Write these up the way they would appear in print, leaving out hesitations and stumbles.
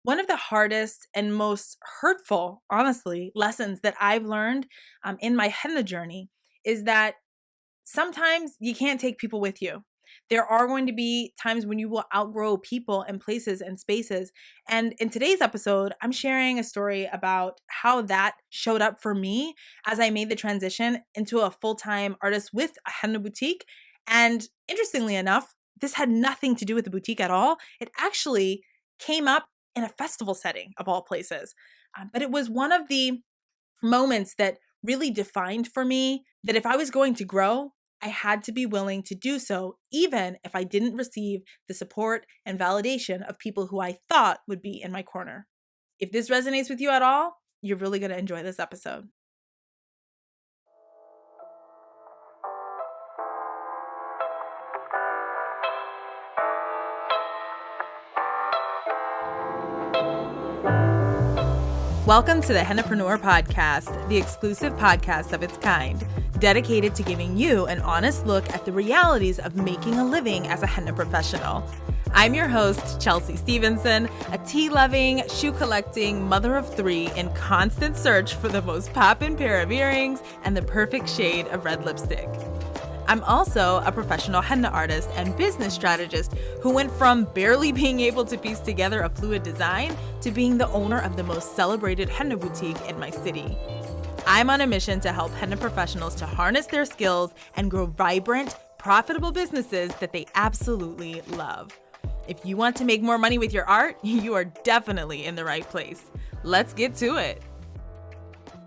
One of the hardest and most hurtful, honestly, lessons that I've learned in my henna journey is that sometimes you can't take people with you. There are going to be times when you will outgrow people and places and spaces. And in today's episode, I'm sharing a story about how that showed up for me as I made the transition into a full-time artist with a henna boutique. And interestingly enough, this had nothing to do with the boutique at all. It actually came up in a festival setting of all places. But it was one of the moments that really defined for me that if I was going to grow, I had to be willing to do so, even if I didn't receive the support and validation of people who I thought would be in my corner. If this resonates with you at all, you're really going to enjoy this episode. Welcome to the Hennapreneur Podcast, the exclusive podcast of its kind, dedicated to giving you an honest look at the realities of making a living as a henna professional. I'm your host, Chelsea Stevenson, a tea-loving, shoe-collecting mother of three in constant search for the most poppin' pair of earrings and the perfect shade of red lipstick. I'm also a professional henna artist and business strategist who went from barely being able to piece together a fluid design to being the owner of the most celebrated henna boutique in my city. I'm on a mission to help henna professionals to harness their skills and grow vibrant, profitable businesses that they absolutely love. If you want to make more money with your art, you are definitely in the right place. Let's get to it.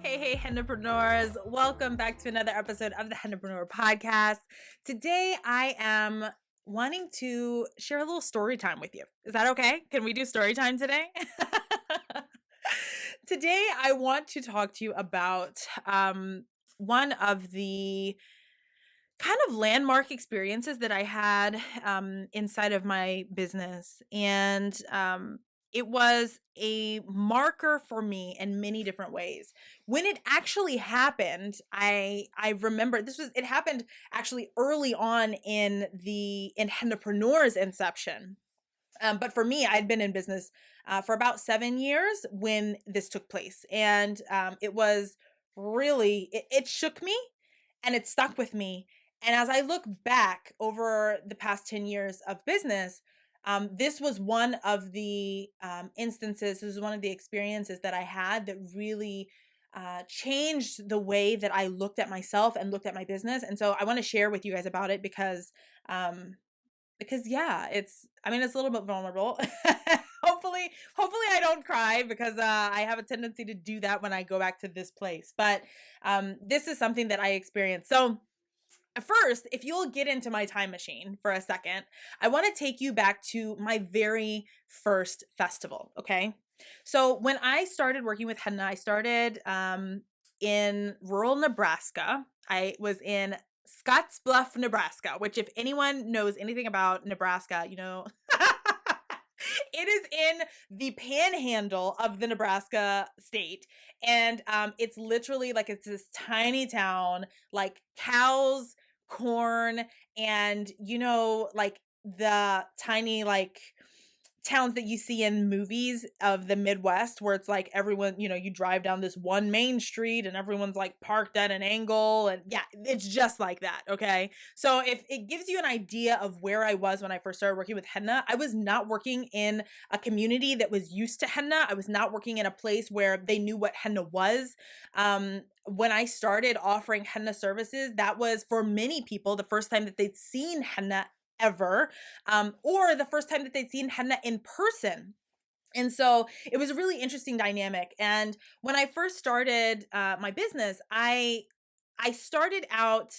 Hey, hennapreneurs. Welcome back to another episode of the Hennapreneur Podcast. Today, I am wanting to share a little story time with you. Is that okay? Can we do story time today? Today, I want to talk to you about one of the kind of landmark experiences that I had inside of my business. And it was a marker for me in many different ways. When it actually happened, I remember it happened actually early on in Hennapreneur's inception. But for me, I'd been in business for about 7 years when this took place. And it was really, it shook me and it stuck with me. And as I look back over the past 10 years of business, this was one of the instances, this was one of the experiences that I had that really changed the way that I looked at myself and looked at my business. And so I want to share with you guys about it because yeah, it's a little bit vulnerable. hopefully I don't cry because I have a tendency to do that when I go back to this place. But this is something that I experienced. So first, if you'll get into my time machine for a second, I want to take you back to my very first festival, okay? So when I started working with henna, I started in rural Nebraska. I was in Scottsbluff, Nebraska, which if anyone knows anything about Nebraska, it is in the panhandle of the Nebraska state. And it's literally like it's this tiny town, like cows, corn, and like the tiny like towns that you see in movies of the Midwest where it's like everyone, you drive down this one main street and everyone's like parked at an angle. And yeah, it's just like that. Okay. So if it gives you an idea of where I was when I first started working with henna, I was not working in a community that was used to henna. I was not working in a place where they knew what henna was. When I started offering henna services, that was for many people the first time that they'd seen henna ever, or the first time that they'd seen henna in person. And so it was a really interesting dynamic. And when I first started my business, I started out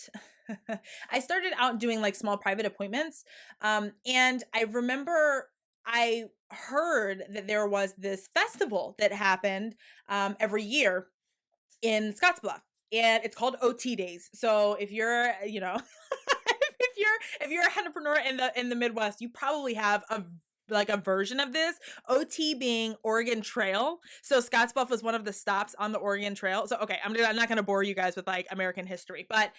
I started out doing like small private appointments. And I remember I heard that there was this festival that happened every year in Scottsbluff. And it's called OT Days. So if you're, if you're a hennapreneur in the Midwest, you probably have a version of this. OT being Oregon Trail. So Scottsbluff was one of the stops on the Oregon Trail. So okay, I'm not going to bore you guys with like American history, but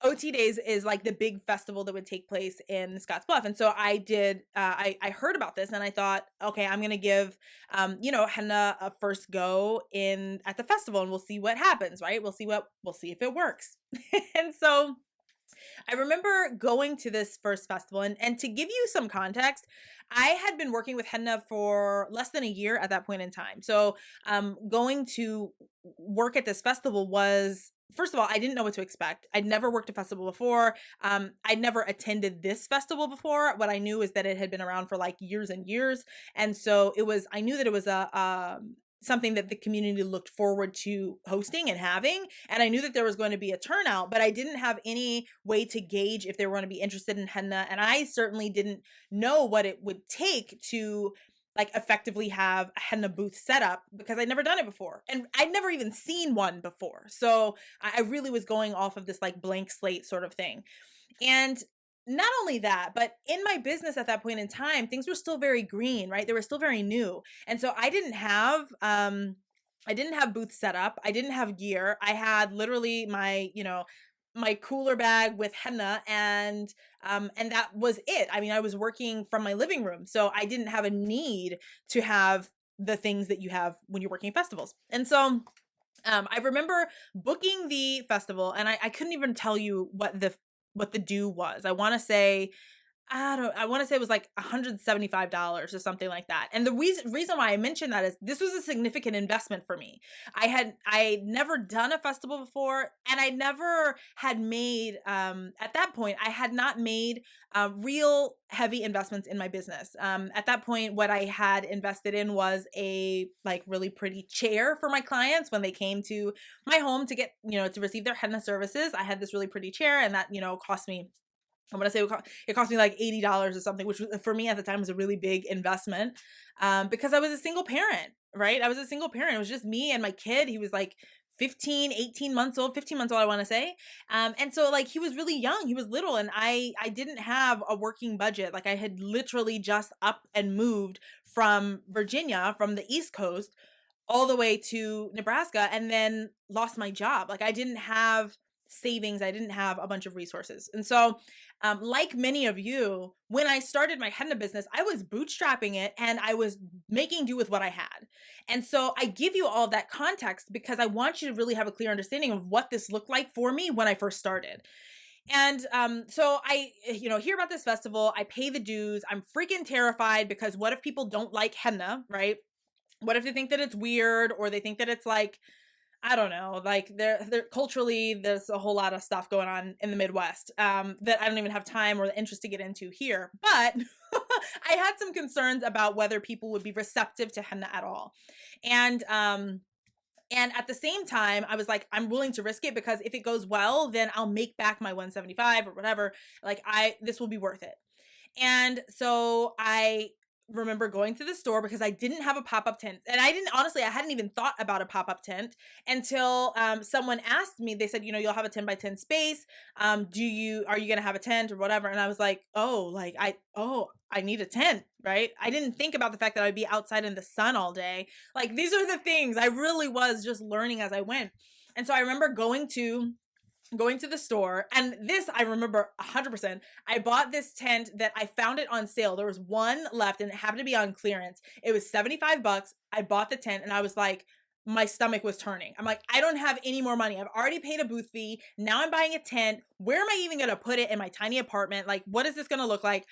OT Days is like the big festival that would take place in Scottsbluff. And so I heard about this and I thought, okay, I'm going to give, henna a first go at the festival and we'll see what happens, right? We'll see if it works. And so I remember going to this first festival, and to give you some context, I had been working with henna for less than a year at that point in time. So, going to work at this festival was, first of all, I didn't know what to expect. I'd never worked a festival before. I'd never attended this festival before. What I knew is that it had been around for like years and years, and so I knew that it was something that the community looked forward to hosting and having. And I knew that there was going to be a turnout, but I didn't have any way to gauge if they were going to be interested in henna. And I certainly didn't know what it would take to like effectively have a henna booth set up because I'd never done it before. And I'd never even seen one before. So I really was going off of this like blank slate sort of thing. And not only that, but in my business at that point in time, things were still very green, right? They were still very new. And so I didn't have booths set up. I didn't have gear. I had literally my cooler bag with henna and that was it. I mean, I was working from my living room, so I didn't have a need to have the things that you have when you're working at festivals. And so I remember booking the festival and I couldn't even tell you what the due was. I want to say it was like $175 or something like that. And the reason why I mentioned that is this was a significant investment for me. I never done a festival before, and I never had made at that point I had not made real heavy investments in my business. At that point, what I had invested in was a like really pretty chair for my clients when they came to my home to get to receive their henna services. I had this really pretty chair, and that cost me, I'm gonna say it cost me like $80 or something, which for me at the time was a really big investment, because I was a single parent, right? I was a single parent. It was just me and my kid. He was like 15 months old, 15 months old, I want to say. And so like he was really young, he was little, and I didn't have a working budget. Like I had literally just up and moved from Virginia, from the East Coast, all the way to Nebraska, and then lost my job. Like I didn't have savings, I didn't have a bunch of resources. And so, like many of you, when I started my henna business, I was bootstrapping it and I was making do with what I had. And so I give you all that context because I want you to really have a clear understanding of what this looked like for me when I first started. And so I, hear about this festival, I pay the dues, I'm freaking terrified because what if people don't like henna, right? What if they think that it's weird, or they think that it's like, I don't know, like they're culturally, there's a whole lot of stuff going on in the Midwest that I don't even have time or the interest to get into here. But I had some concerns about whether people would be receptive to henna at all. And at the same time, I was like, I'm willing to risk it because if it goes well, then I'll make back my 175 or whatever. Like this will be worth it. And so I remember going to the store because I didn't have a pop-up tent. And I hadn't even thought about a pop-up tent until someone asked me. They said, you'll have a 10 by 10 space. Are you going to have a tent or whatever? And I was like, I need a tent, right? I didn't think about the fact that I'd be outside in the sun all day. Like these are the things I really was just learning as I went. And so I remember going to the store, and this I remember 100%. I bought this tent that I found it on sale. There was one left and it happened to be on clearance. It was $75. I bought the tent and I was like, my stomach was turning. I'm like, I don't have any more money. I've already paid a booth fee. Now I'm buying a tent. Where am I even going to put it in my tiny apartment? Like, what is this going to look like?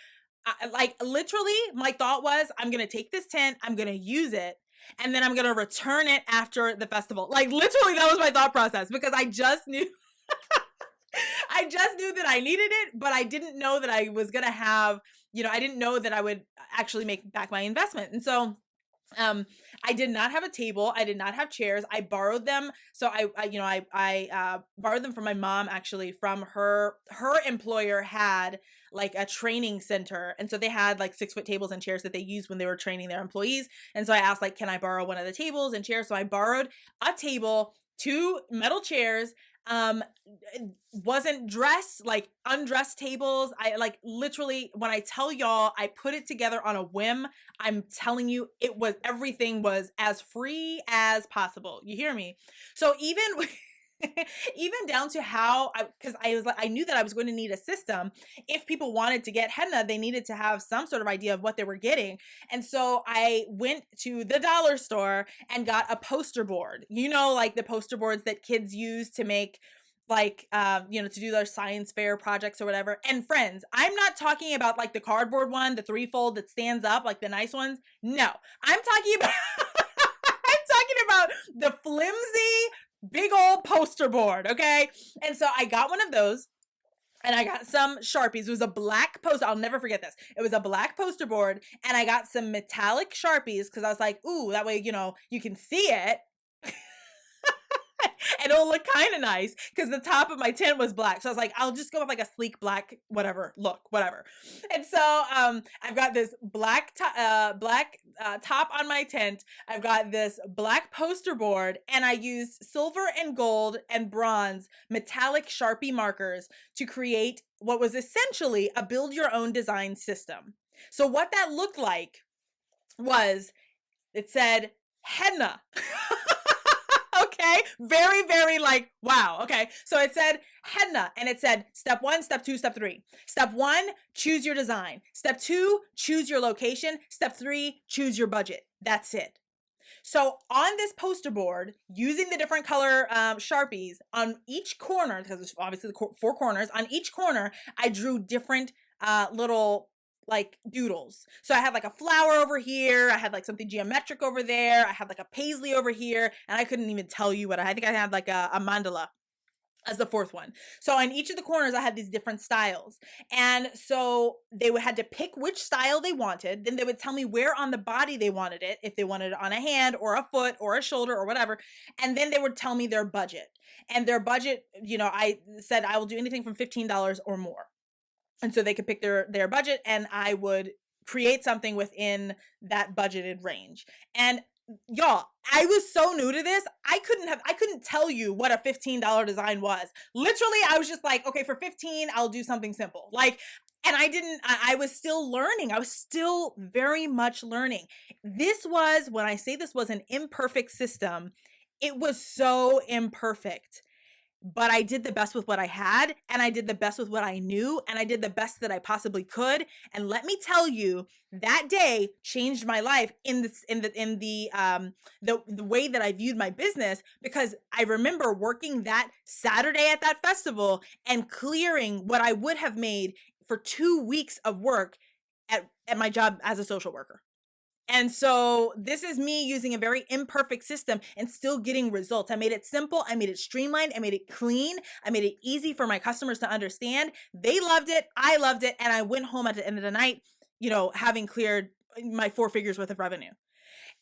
Like literally my thought was, I'm going to take this tent, I'm going to use it, and then I'm going to return it after the festival. Like literally that was my thought process because I just knew that I needed it, but I didn't know that I was going to have, I didn't know that I would actually make back my investment. And so I did not have a table. I did not have chairs. I borrowed them. So I borrowed them from my mom, actually, from her employer had like a training center. And so they had like 6-foot tables and chairs that they used when they were training their employees. And so I asked like, can I borrow one of the tables and chairs? So I borrowed a table, 2 metal chairs, wasn't dressed, like undressed tables. I like literally, when I tell y'all I put it together on a whim, I'm telling you everything was as free as possible. You hear me? So even Even down to how because I was like, I knew that I was going to need a system. If people wanted to get henna, they needed to have some sort of idea of what they were getting. And so I went to the dollar store and got a poster board, like the poster boards that kids use to make, like, to do their science fair projects or whatever. And friends, I'm not talking about like the cardboard one, the threefold that stands up, like the nice ones. No, I'm talking about I'm talking about the flimsy, big old poster board, okay? And so I got one of those. And I got some Sharpies. It was a black poster. I'll never forget this. It was a black poster board. And I got some metallic Sharpies because I was like, ooh, that way, you can see it. And it'll look kind of nice because the top of my tent was black. So I was like, I'll just go with like a sleek black, whatever look, whatever. And so I've got this black top on my tent. I've got this black poster board, and I used silver and gold and bronze metallic Sharpie markers to create what was essentially a build your own design system. So what that looked like was, it said henna. Okay, very, very like, wow. Okay, so it said henna, and it said step 1, step 2, step 3. Step 1, choose your design. Step 2, choose your location. Step 3, choose your budget. That's it. So on this poster board, using the different color Sharpies on each corner, because it's obviously the 4 corners, on each corner, I drew different little like doodles. So I had like a flower over here, I had like something geometric over there, I had like a paisley over here, and I couldn't even tell you what I think I had like a mandala as the 4th one. So on each of the corners, I had these different styles. And so they had to pick which style they wanted. Then they would tell me where on the body they wanted it, if they wanted it on a hand or a foot or a shoulder or whatever. And then they would tell me their budget. And their budget, I said I will do anything from $15 or more. And so they could pick their budget, and I would create something within that budgeted range. And y'all, I was so new to this. I couldn't tell you what a $15 design was. Literally, I was just like, okay, for 15, I'll do something simple. Like, and I was still learning. I was still very much learning. When I say this was an imperfect system, it was so imperfect. But I did the best with what I had, and I did the best with what I knew, and I did the best that I possibly could. And let me tell you, that day changed my life in the way that I viewed my business, because I remember working that Saturday at that festival and clearing what I would have made for 2 weeks of work at my job as a social worker. And so this is me using a very imperfect system and still getting results. I made it simple. I made it streamlined. I made it clean. I made it easy for my customers to understand. They loved it. I loved it. And I went home at the end of the night, having cleared my 4 figures worth of revenue.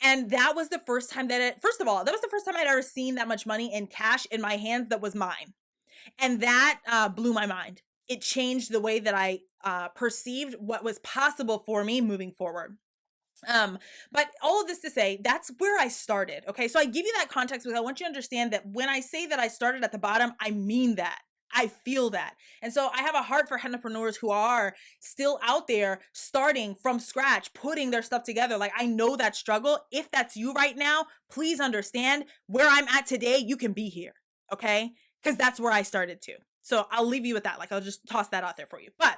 And that was the first time first of all, that was the first time I'd ever seen that much money in cash in my hands that was mine. And that blew my mind. It changed the way that I perceived what was possible for me moving forward. But all of this to say, that's where I started. Okay. So I give you that context because I want you to understand that when I say that I started at the bottom, I mean that. I feel that. And so I have a heart for hennapreneurs who are still out there starting from scratch, putting their stuff together. Like, I know that struggle. If that's you right now, please understand where I'm at today. You can be here. Okay. Because that's where I started too. So I'll leave you with that. Like, I'll just toss that out there for you. But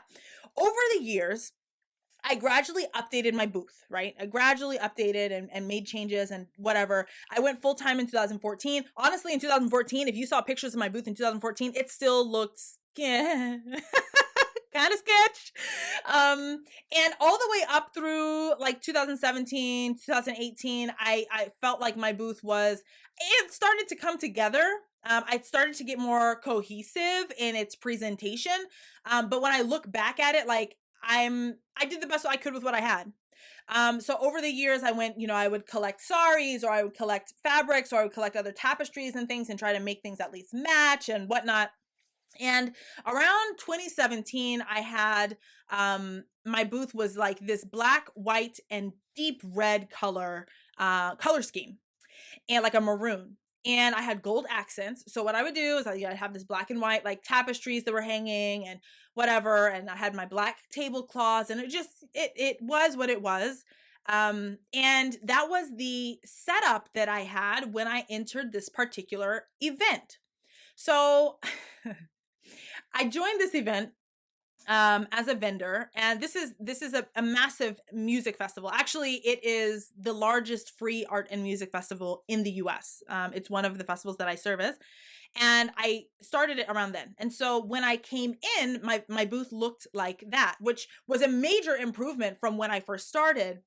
over the years, I gradually updated my booth, right? I gradually updated and made changes and whatever. I went full time in 2014. Honestly, in 2014, if you saw pictures of my booth in 2014, it still looked kind of sketch. And all the way up through like 2017, 2018, I felt like my booth it started to come together. I started to get more cohesive in its presentation. But when I look back at it, like, I did the best I could with what I had. So over the years, I went, I would collect saris, or I would collect fabrics, or I would collect other tapestries and things and try to make things at least match and whatnot. And around 2017, I had, my booth was like this black, white, and deep red color scheme, and like a maroon. And I had gold accents. So what I would do is I'd have this black and white like tapestries that were hanging and whatever. And I had my black tablecloths, and it was what it was. And that was the setup that I had when I entered this particular event. So I joined this event as a vendor, and this is a massive music festival. Actually, it is the largest free art and music festival in the US. It's one of the festivals that I service, and I started it around then. And so when I came in, my booth looked like that, which was a major improvement from when I first started,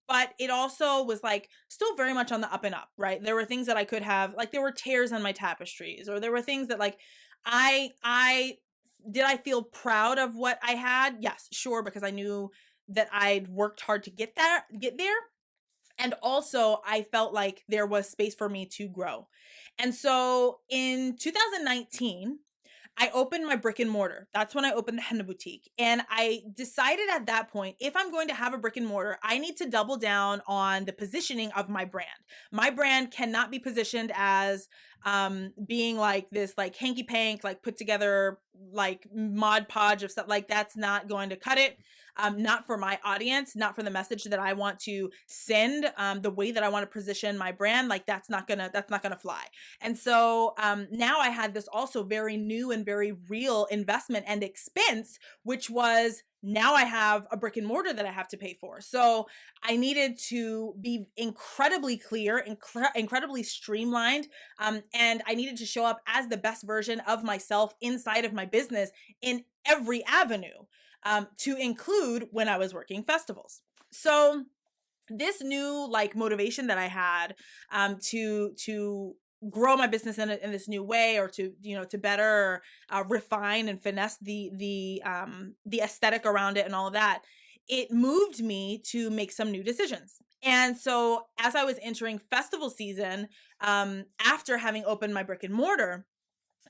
but it also was like still very much on the up and up, right? There were things that I could have, like there were tears on my tapestries, or there were things that like I did I feel proud of what I had? Yes, sure, because I knew that I'd worked hard to get there. And also, I felt like there was space for me to grow. And so in 2019, I opened my brick and mortar. That's when I opened the henna boutique. And I decided at that point, if I'm going to have a brick and mortar, I need to double down on the positioning of my brand. My brand cannot be positioned as being like this, like hanky pank, like put together, like mod podge of stuff. Like that's not going to cut it. Not for my audience, not for the message that I want to send, the way that I want to position my brand. Like that's not gonna fly. And so now I had this also very new and very real investment and expense, which was now I have a brick and mortar that I have to pay for. So I needed to be incredibly clear, incredibly streamlined, and I needed to show up as the best version of myself inside of my business in every avenue, to include when I was working festivals. So this new like motivation that I had, to grow my business in this new way, or to to better refine and finesse the aesthetic around it and all of that, it moved me to make some new decisions. And so as I was entering festival season, after having opened my brick and mortar,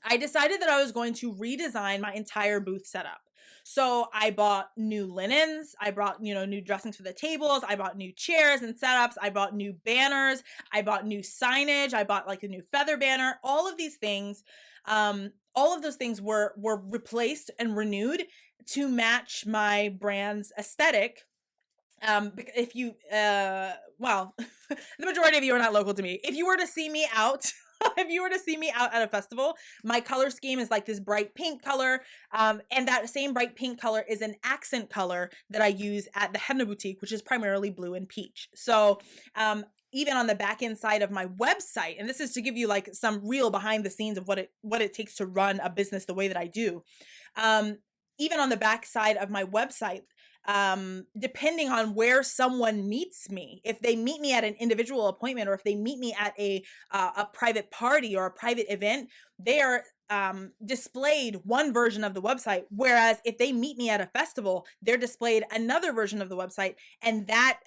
I decided that I was going to redesign my entire booth setup. So I bought new linens, I brought, new dressings for the tables, I bought new chairs and setups, I bought new banners, I bought new signage, I bought like a new feather banner, all of these things. All of those things were replaced and renewed to match my brand's aesthetic. If you well, the majority of you are not local to me. If you were to see me out, if you were to see me out at a festival, my color scheme is like this bright pink color, and that same bright pink color is an accent color that I use at the henna boutique, which is primarily blue and peach. So even on the back end side of my website, and this is to give you like some real behind the scenes of what it takes to run a business the way that I do. um, Even on the back side of my website, depending on where someone meets me, if they meet me at an individual appointment, or if they meet me at a private party or a private event, they are displayed one version of the website, whereas if they meet me at a festival, they're displayed another version of the website, and that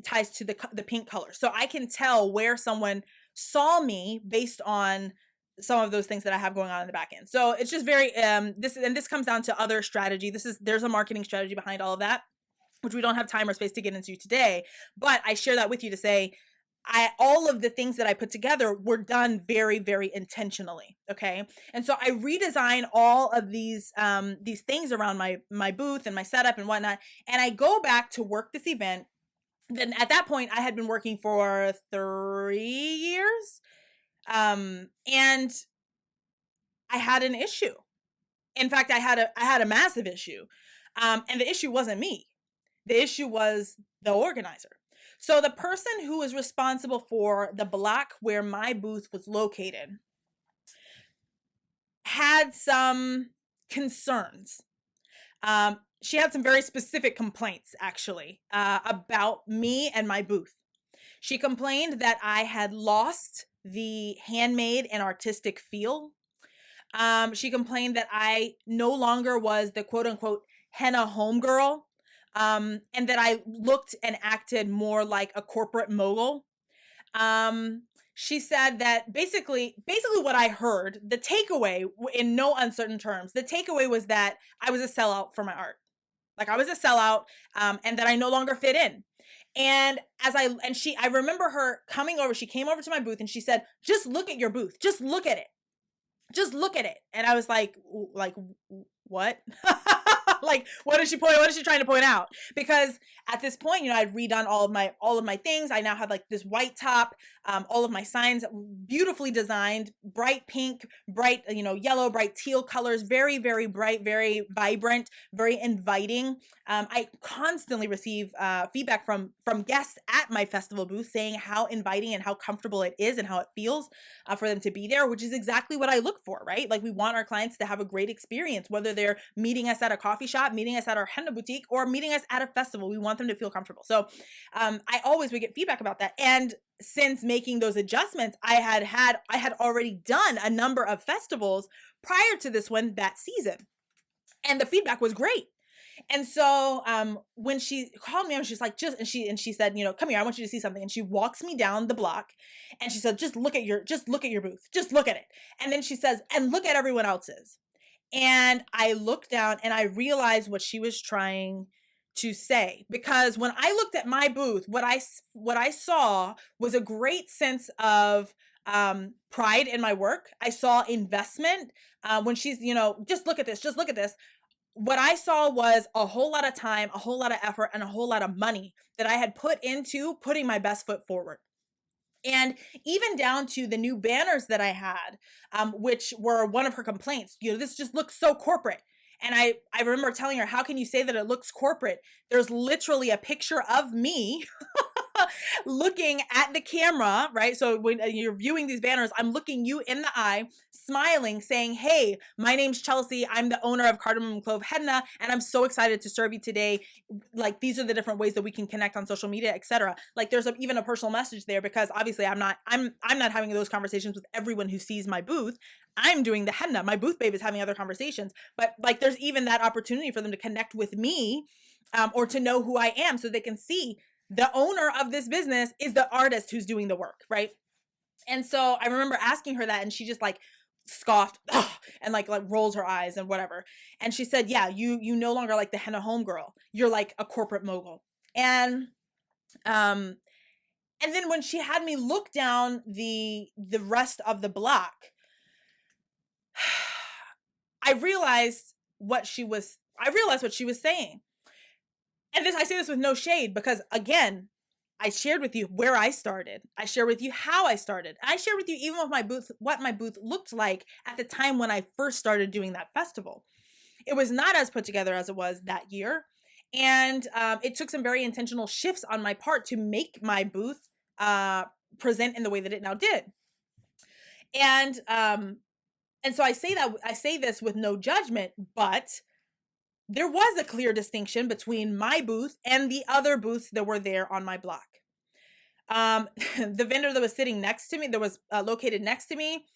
ties to the pink color. So I can tell where someone saw me based on some of those things that I have going on in the back end. So it's just very this comes down to other strategy. There's a marketing strategy behind all of that, which we don't have time or space to get into today, but I share that with you to say all of the things that I put together were done very, very intentionally. Okay. And so I redesign all of these things around my booth and my setup and whatnot. And I go back to work this event. Then at that point I had been working for 3 years. And I had an issue. In fact, I had a massive issue. And the issue wasn't me. The issue was the organizer. So the person who was responsible for the block where my booth was located had some concerns. She had some very specific complaints, actually, about me and my booth. She complained that I had lost the handmade and artistic feel. She complained that I no longer was the quote unquote henna homegirl, and that I looked and acted more like a corporate mogul. She said that basically what I heard, the takeaway, in no uncertain terms, the takeaway was that I was a sellout for my art. Like I was a sellout, and that I no longer fit in. And I remember her coming over. She came over to my booth and she said, "Just look at your booth. Just look at it. Just look at it." And I was like, what? Like, what is she pointing? What is she trying to point out? Because at this point, I'd redone all of my things. I now had like this white top, all of my signs beautifully designed, bright pink, bright, yellow, bright teal colors, very, very bright, very vibrant, very inviting. I constantly receive feedback from guests at my festival booth saying how inviting and how comfortable it is and how it feels for them to be there, which is exactly what I look for, right? Like, we want our clients to have a great experience, whether they're meeting us at a coffee shop, meeting us at our henna boutique, or meeting us at a festival. We want them to feel comfortable. So I always would get feedback about that. And since making those adjustments, I had already done a number of festivals prior to this one that season, and the feedback was great. And so when she called me, I was just like, and she said, come here, I want you to see something. And she walks me down the block and she said, just look at your booth, just look at it. And then she says, and look at everyone else's. And I looked down and I realized what she was trying to say, because when I looked at my booth, what I saw was a great sense of pride in my work. I saw investment when she's, just look at this, just look at this. What I saw was a whole lot of time, a whole lot of effort, and a whole lot of money that I had put into putting my best foot forward. And even down to the new banners that I had, which were one of her complaints. This just looks so corporate. And I remember telling her, how can you say that it looks corporate? There's literally a picture of me looking at the camera, right? So when you're viewing these banners, I'm looking you in the eye, smiling, saying, hey, my name's Chelsea. I'm the owner of Cardamom Clove Henna, and I'm so excited to serve you today. Like, these are the different ways that we can connect on social media, etc. Like, there's even a personal message there, because obviously I'm not having those conversations with everyone who sees my booth. I'm doing the henna. My booth babe is having other conversations, but like, there's even that opportunity for them to connect with me, or to know who I am, so they can see the owner of this business is the artist who's doing the work, right? And so I remember asking her that, and she just like scoffed and like rolls her eyes and whatever. And she said, yeah, you no longer like the henna homegirl. You're like a corporate mogul. And then when she had me look down the rest of the block, I realized what she was saying. And I say this with no shade, because again, I shared with you where I started. I shared with you how I started. I shared with you even with my booth, what my booth looked like at the time when I first started doing that festival. It was not as put together as it was that year. And it took some very intentional shifts on my part to make my booth present in the way that it now did. And so I say this with no judgment, but there was a clear distinction between my booth and the other booths that were there on my block. The vendor that was sitting next to me, that was located next to me,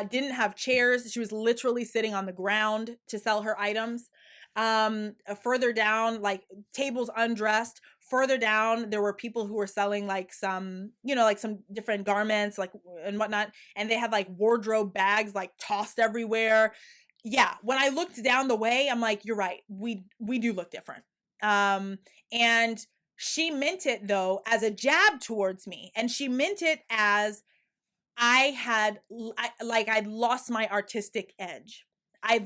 didn't have chairs. She was literally sitting on the ground to sell her items. Further down, like tables undressed. Further down, there were people who were selling like some, like some different garments, like and whatnot. And they had like wardrobe bags like tossed everywhere. Yeah, when I looked down the way, I'm like, you're right. We do look different. And she meant it though as a jab towards me, and she meant it as I'd lost my artistic edge. I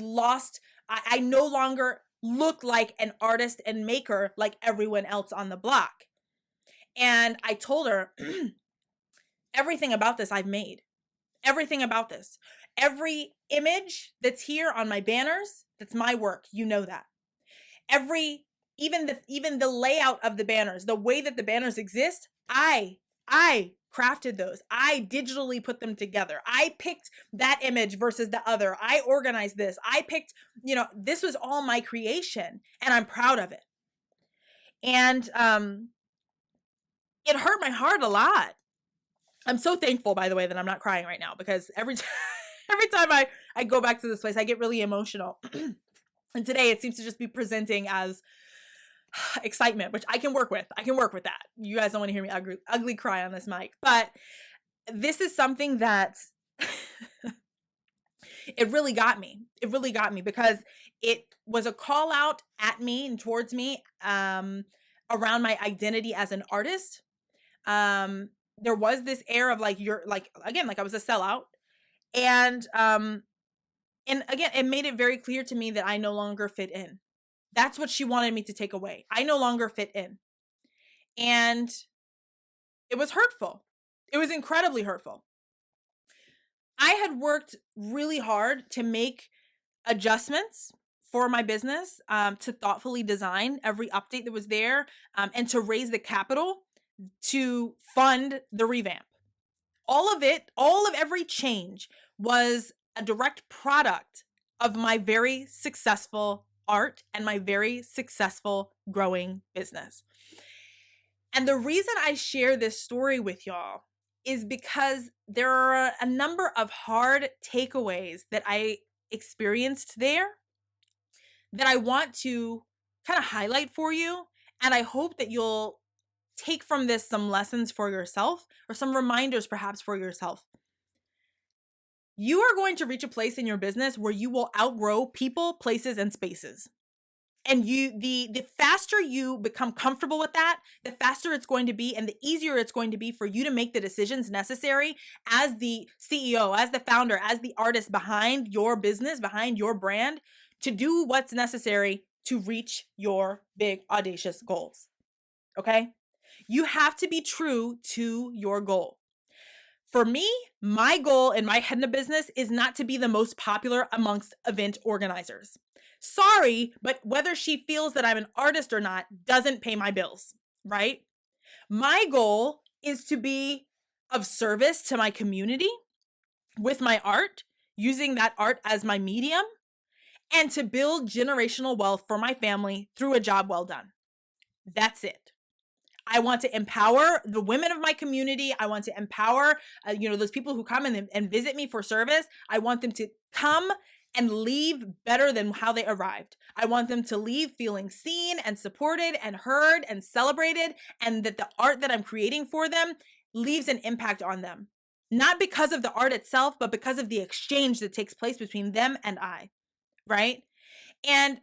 no longer look like an artist and maker like everyone else on the block. And I told her, everything about this I've made. Everything about this. Every image that's here on my banners, that's my work. You know that. Even the layout of the banners, the way that the banners exist, I crafted those. I digitally put them together. I picked that image versus the other. I organized this. I picked, this was all my creation, and I'm proud of it. And it hurt my heart a lot. I'm so thankful, by the way, that I'm not crying right now, because every time I go back to this place, I get really emotional. And today it seems to just be presenting as excitement, which I can work with. I can work with that. You guys don't want to hear me ugly cry on this mic, but this is something that it really got me. It really got me, because it was a call out at me and towards me around my identity as an artist. There was this air of like, you're like, again, like I was a sellout. And again, it made it very clear to me that I no longer fit in. That's what she wanted me to take away. I no longer fit in. And it was hurtful. It was incredibly hurtful. I had worked really hard to make adjustments for my business, to thoughtfully design every update that was there, and to raise the capital to fund the revamp. All of it, all of every change was a direct product of my very successful art and my very successful growing business. And the reason I share this story with y'all is because there are a number of hard takeaways that I experienced there that I want to kind of highlight for you. And I hope that you'll take from this some lessons for yourself or some reminders perhaps for yourself. You are going to reach a place in your business where you will outgrow people, places, and spaces. And the faster you become comfortable with that, the faster it's going to be and the easier it's going to be for you to make the decisions necessary as the CEO, as the founder, as the artist behind your business, behind your brand, to do what's necessary to reach your big, audacious goals. Okay? You have to be true to your goal. For me, my goal in my henna business is not to be the most popular amongst event organizers. Sorry, but whether she feels that I'm an artist or not doesn't pay my bills, right? My goal is to be of service to my community with my art, using that art as my medium, and to build generational wealth for my family through a job well done. That's it. I want to empower the women of my community. I want to empower, those people who come and visit me for service. I want them to come and leave better than how they arrived. I want them to leave feeling seen and supported and heard and celebrated, and that the art that I'm creating for them leaves an impact on them. Not because of the art itself, but because of the exchange that takes place between them and I, right? And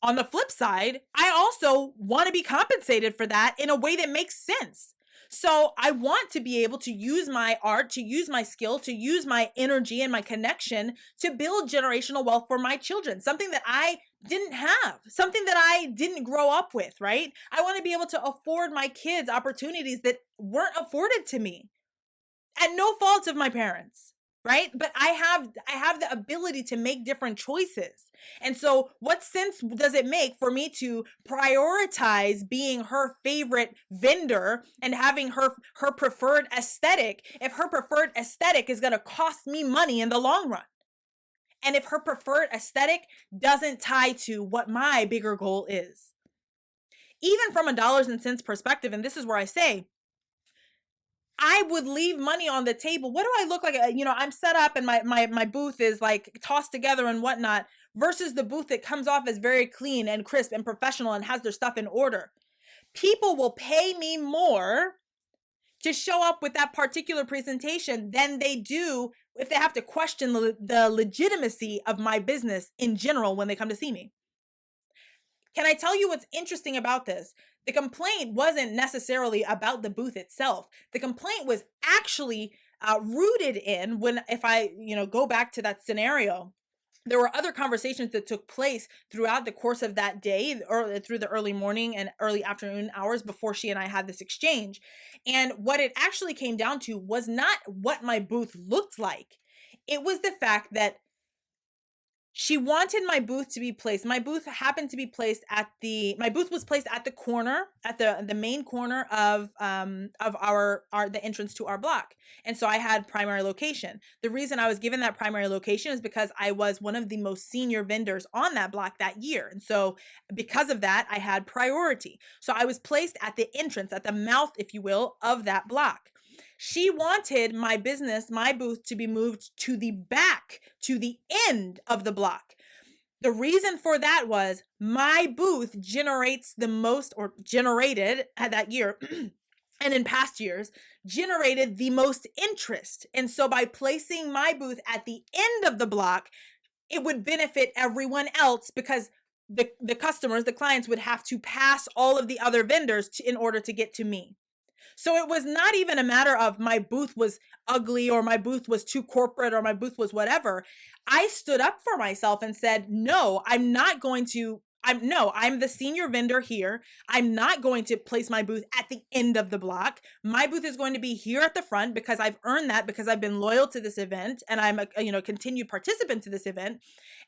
on the flip side, I also want to be compensated for that in a way that makes sense. So I want to be able to use my art, to use my skill, to use my energy and my connection to build generational wealth for my children, something that I didn't have, something that I didn't grow up with, right? I want to be able to afford my kids opportunities that weren't afforded to me at no fault of my parents. Right? But I have the ability to make different choices. And so what sense does it make for me to prioritize being her favorite vendor and having her preferred aesthetic if her preferred aesthetic is going to cost me money in the long run? And if her preferred aesthetic doesn't tie to what my bigger goal is? Even from a dollars and cents perspective, and this is where I say, I would leave money on the table. What do I look like? I'm set up and my booth is like tossed together and whatnot versus the booth that comes off as very clean and crisp and professional and has their stuff in order. People will pay me more to show up with that particular presentation than they do if they have to question the legitimacy of my business in general when they come to see me. Can I tell you what's interesting about this? The complaint wasn't necessarily about the booth itself. The complaint was actually rooted in if I go back to that scenario, there were other conversations that took place throughout the course of that day or through the early morning and early afternoon hours before she and I had this exchange. And what it actually came down to was not what my booth looked like. It was the fact that she wanted my booth to be placed. My booth happened to be placed my booth was placed at the corner, at the main corner of the entrance to our block. And so I had primary location. The reason I was given that primary location is because I was one of the most senior vendors on that block that year. And so because of that, I had priority. So I was placed at the entrance, at the mouth, if you will, of that block. She wanted my business, my booth, to be moved to the back, to the end of the block. The reason for that was my booth generates the most, or generated at that year, and in past years, generated the most interest. And so by placing my booth at the end of the block, it would benefit everyone else because the customers, the clients would have to pass all of the other vendors in order to get to me. So it was not even a matter of my booth was ugly or my booth was too corporate or my booth was whatever. I stood up for myself and said, no, I'm not going to I'm the senior vendor here. I'm not going to place my booth at the end of the block. My booth is going to be here at the front because I've earned that, because I've been loyal to this event and I'm a continued participant to this event.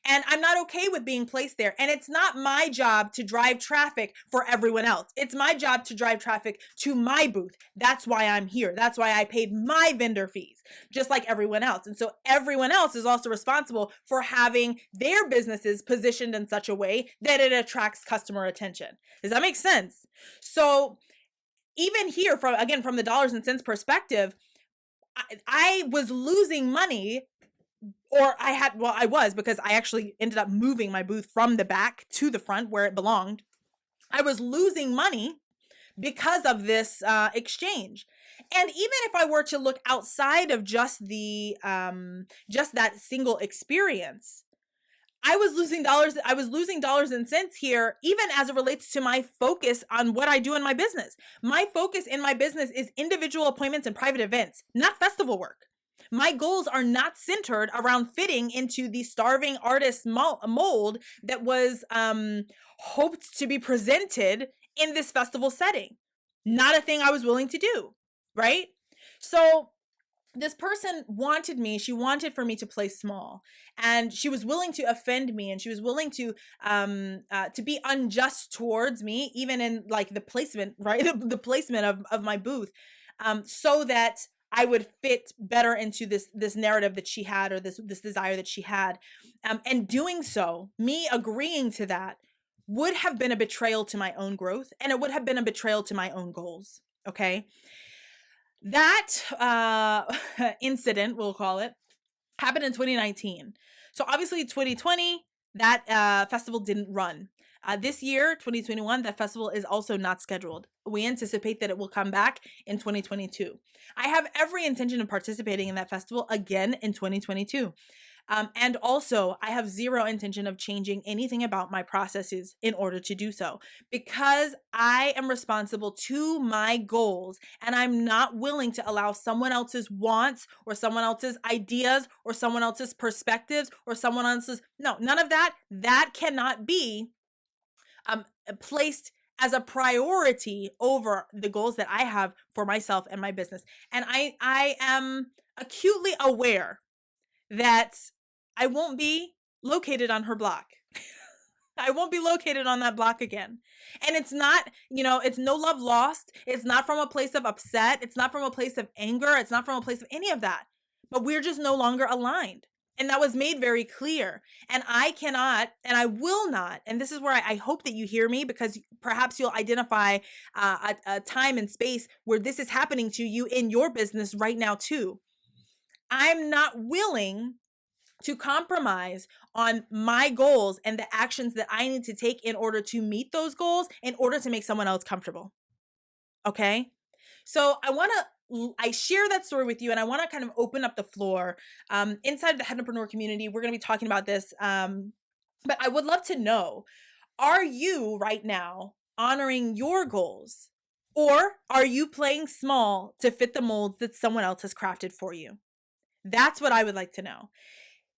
And I'm not okay with being placed there. And it's not my job to drive traffic for everyone else. It's my job to drive traffic to my booth. That's why I'm here. That's why I paid my vendor fees, just like everyone else. And so everyone else is also responsible for having their businesses positioned in such a way that it attracts customer attention. Does that make sense? So even here, from the dollars and cents perspective, I was losing money. Or I was, because I actually ended up moving my booth from the back to the front where it belonged. I was losing money because of this exchange. And even if I were to look outside of just that single experience, I was losing dollars and cents here, even as it relates to my focus on what I do in my business. My focus in my business is individual appointments and private events, not festival work. My goals are not centered around fitting into the starving artist mold that was hoped to be presented in this festival setting. Not a thing I was willing to do, right? So this person she wanted for me to play small, and she was willing to offend me, and she was willing to be unjust towards me, even in like the placement, right? The placement of my booth, so that I would fit better into this narrative that she had, or this desire that she had. And doing so, me agreeing to that, would have been a betrayal to my own growth, and it would have been a betrayal to my own goals. Okay. That incident, we'll call it, happened in 2019. So obviously 2020, that festival didn't run. This year, 2021, that festival is also not scheduled. We anticipate that it will come back in 2022. I have every intention of participating in that festival again in 2022. And also, I have zero intention of changing anything about my processes in order to do so, because I am responsible to my goals, and I'm not willing to allow someone else's wants or someone else's ideas or someone else's perspectives or someone else's, no, none of that. That cannot be placed as a priority over the goals that I have for myself and my business. And I am acutely aware that I won't be located on her block. I won't be located on that block again. And it's not, it's no love lost. It's not from a place of upset. It's not from a place of anger. It's not from a place of any of that. But we're just no longer aligned. And that was made very clear. And I cannot, and I will not, and this is where I hope that you hear me, because perhaps you'll identify a time and space where this is happening to you in your business right now too. I'm not willing to compromise on my goals and the actions that I need to take in order to meet those goals, in order to make someone else comfortable. Okay? So I share that story with you, and I want to kind of open up the floor. Inside the Hennapreneur community, we're going to be talking about this. But I would love to know, are you right now honoring your goals, or are you playing small to fit the molds that someone else has crafted for you? That's what I would like to know.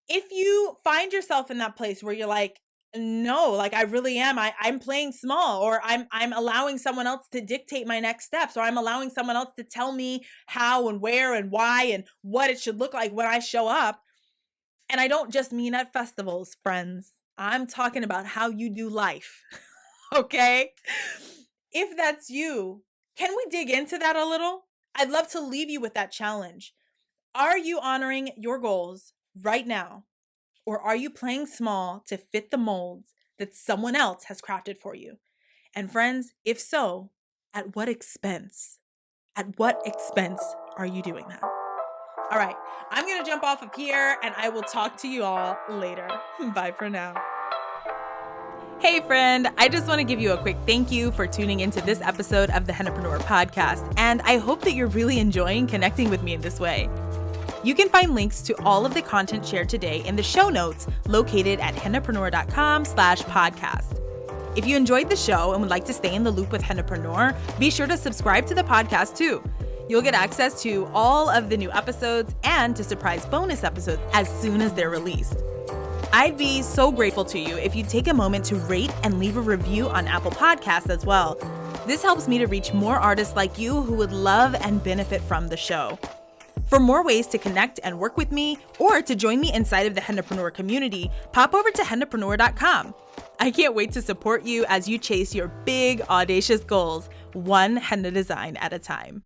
If you find yourself in that place where you're like, no, like I really am, I'm playing small, or I'm allowing someone else to dictate my next steps, or I'm allowing someone else to tell me how and where and why and what it should look like when I show up. And I don't just mean at festivals, friends. I'm talking about how you do life. Okay? If that's you, can we dig into that a little? I'd love to leave you with that challenge. Are you honoring your goals right now? Or are you playing small to fit the molds that someone else has crafted for you? And friends, if so, at what expense? At what expense are you doing that? All right, I'm going to jump off of here, and I will talk to you all later. Bye for now. Hey friend, I just want to give you a quick thank you for tuning into this episode of the Hennapreneur podcast, and I hope that you're really enjoying connecting with me in this way. You can find links to all of the content shared today in the show notes located at hennapreneur.com/podcast. If you enjoyed the show and would like to stay in the loop with Hennapreneur, be sure to subscribe to the podcast too. You'll get access to all of the new episodes and to surprise bonus episodes as soon as they're released. I'd be so grateful to you if you take a moment to rate and leave a review on Apple Podcasts as well. This helps me to reach more artists like you who would love and benefit from the show. For more ways to connect and work with me, or to join me inside of the Hennapreneur community, pop over to hennapreneur.com. I can't wait to support you as you chase your big, audacious goals, one henna design at a time.